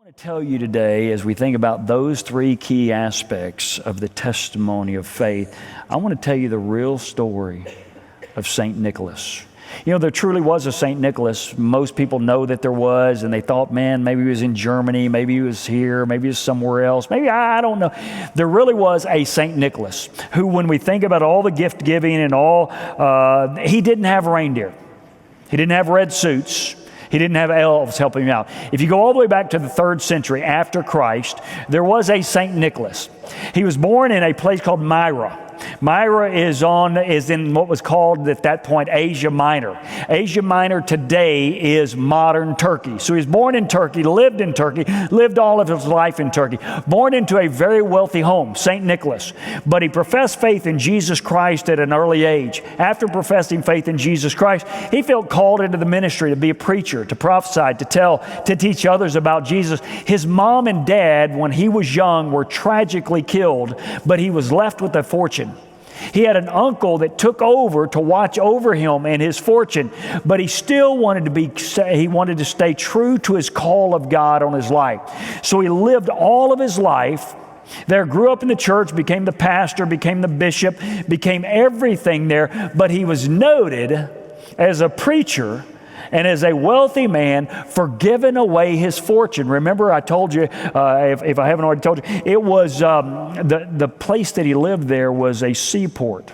I want to tell you today, as we think about those three key aspects of the testimony of faith, I want to tell you the real story of St. Nicholas. You know, there truly was a St. Nicholas. Most people know that there was, and they thought, man, maybe he was in Germany, maybe he was here, maybe he was somewhere else, maybe, I don't know. There really was a St. Nicholas who, when we think about all the gift giving and all, he didn't have reindeer. He didn't have red suits. He didn't have elves helping him out. If you go all the way back to the 3rd century after Christ, there was a St. Nicholas. He was born in a place called Myra. Myra is in what was called at that point Asia Minor. Asia Minor today is modern Turkey. So he was born in Turkey, lived all of his life in Turkey, born into a very wealthy home, St. Nicholas. But he professed faith in Jesus Christ at an early age. After professing faith in Jesus Christ, he felt called into the ministry to be a preacher, to prophesy, to teach others about Jesus. His mom and dad, when he was young, were tragically killed, but he was left with a fortune. He had an uncle that took over to watch over him and his fortune, but he still wanted to stay true to his call of God on his life. So he lived all of his life there, grew up in the church, became the pastor, became the bishop, became everything there, but he was noted as a preacher and as a wealthy man for giving away his fortune. Remember, I told you, if I haven't already told you, it was the place that he lived there was a seaport.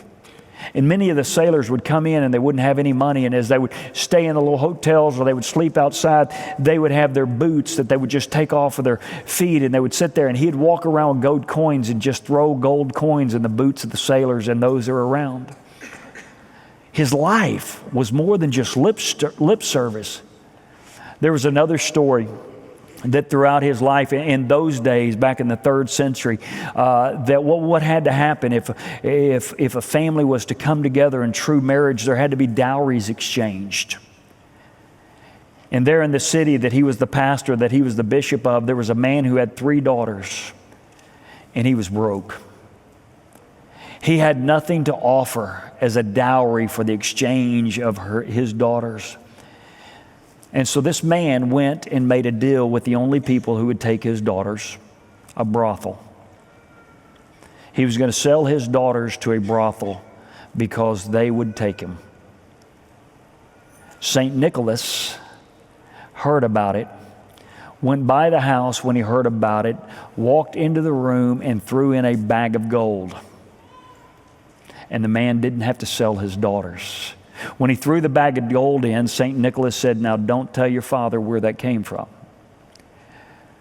And many of the sailors would come in and they wouldn't have any money. And as they would stay in the little hotels or they would sleep outside, they would have their boots that they would just take off of their feet. And they would sit there and he'd walk around with gold coins and just throw gold coins in the boots of the sailors and those that were around. His life was more than just lip service. There was another story that throughout his life in those days, back in the 3rd century, that what had to happen if a family was to come together in true marriage, there had to be dowries exchanged. And there in the city that he was the pastor, that he was the bishop of, there was a man who had 3 daughters, and he was broke. He had nothing to offer as a dowry for the exchange of his daughters. And so this man went and made a deal with the only people who would take his daughters, a brothel. He was going to sell his daughters to a brothel because they would take him. St. Nicholas heard about it, went by the house when he heard about it, walked into the room and threw in a bag of gold. And the man didn't have to sell his daughters. When he threw the bag of gold in, St. Nicholas said, now don't tell your father where that came from.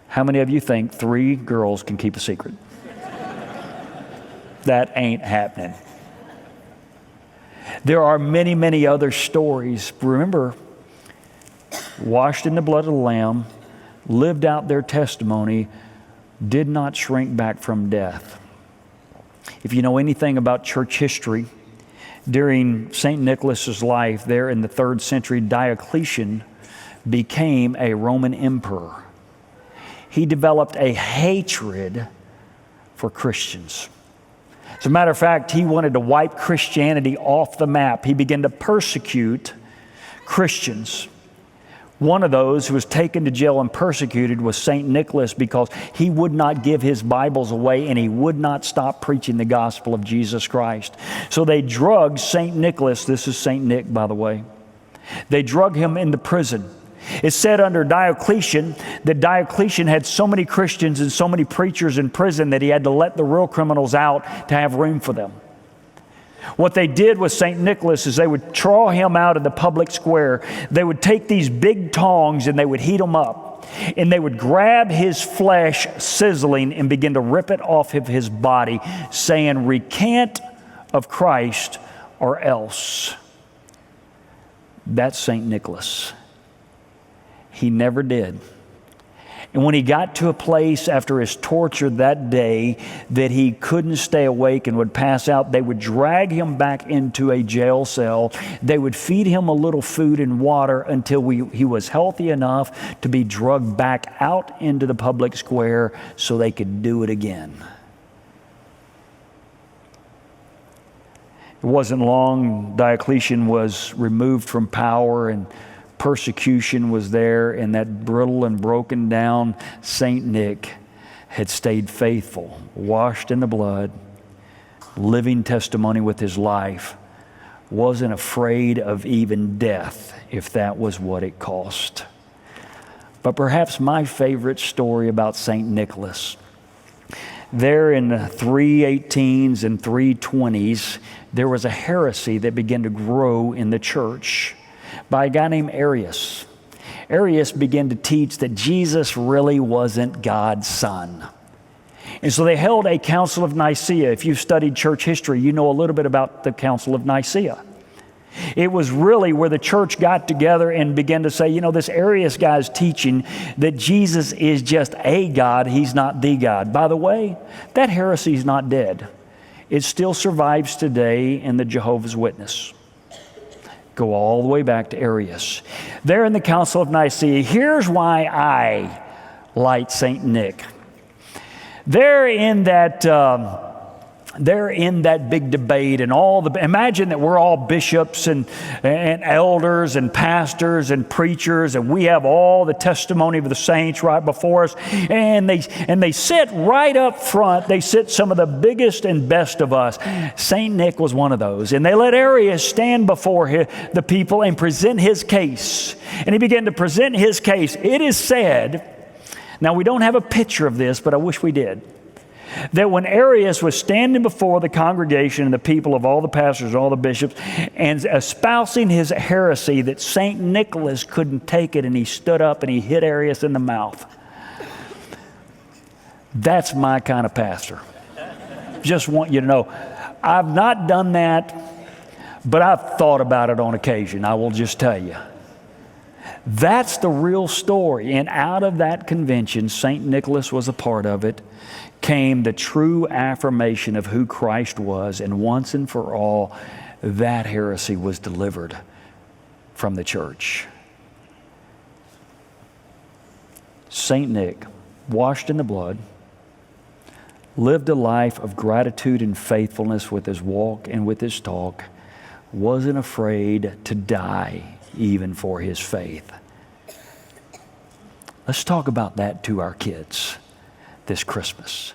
How many of you think 3 girls can keep a secret? That ain't happening. There are many, many other stories. Remember, washed in the blood of the Lamb, lived out their testimony, did not shrink back from death. If you know anything about church history, during St. Nicholas's life there in the 3rd century, Diocletian became a Roman emperor. He developed a hatred for Christians. As a matter of fact, he wanted to wipe Christianity off the map. He began to persecute Christians. One of those who was taken to jail and persecuted was St. Nicholas because he would not give his Bibles away and he would not stop preaching the gospel of Jesus Christ. So they drugged St. Nicholas. This is St. Nick, by the way. They drug him into prison. It's said under Diocletian that Diocletian had so many Christians and so many preachers in prison that he had to let the real criminals out to have room for them. What they did with St. Nicholas is they would draw him out of the public square. They would take these big tongs and they would heat him up. And they would grab his flesh sizzling and begin to rip it off of his body, saying, recant of Christ or else. That's St. Nicholas. He never did. And when he got to a place after his torture that day that he couldn't stay awake and would pass out, they would drag him back into a jail cell. They would feed him a little food and water until he was healthy enough to be drugged back out into the public square so they could do it again. It wasn't long, Diocletian was removed from power and persecution was there, and that brittle and broken down St. Nick had stayed faithful, washed in the blood, living testimony with his life, wasn't afraid of even death if that was what it cost. But perhaps my favorite story about St. Nicholas, there in the 318s and 320s, there was a heresy that began to grow in the church by a guy named Arius. Arius began to teach that Jesus really wasn't God's son. And so they held a Council of Nicaea. If you've studied church history, you know a little bit about the Council of Nicaea. It was really where the church got together and began to say, you know, this Arius guy's teaching that Jesus is just a God, he's not the God. By the way, that heresy is not dead. It still survives today in the Jehovah's Witness. Go all the way back to Arius. There in the Council of Nicaea, here's why I like St. Nick. They're in that big debate and imagine that we're all bishops and elders and pastors and preachers, and we have all the testimony of the saints right before us, and they sit right up front. They sit some of the biggest and best of us. St. Nick was one of those, and they let Arius stand before the people and present his case, and he began to present his case. It is said, now we don't have a picture of this, but I wish we did, that when Arius was standing before the congregation and the people of all the pastors, all the bishops, and espousing his heresy, that St. Nicholas couldn't take it, and he stood up and he hit Arius in the mouth. That's my kind of pastor. Just want you to know, I've not done that, but I've thought about it on occasion, I will just tell you. That's the real story. And out of that convention, St. Nicholas was a part of it, came the true affirmation of who Christ was, and once and for all, that heresy was delivered from the church. St. Nick, washed in the blood, lived a life of gratitude and faithfulness with his walk and with his talk, wasn't afraid to die even for his faith. Let's talk about that to our kids this Christmas.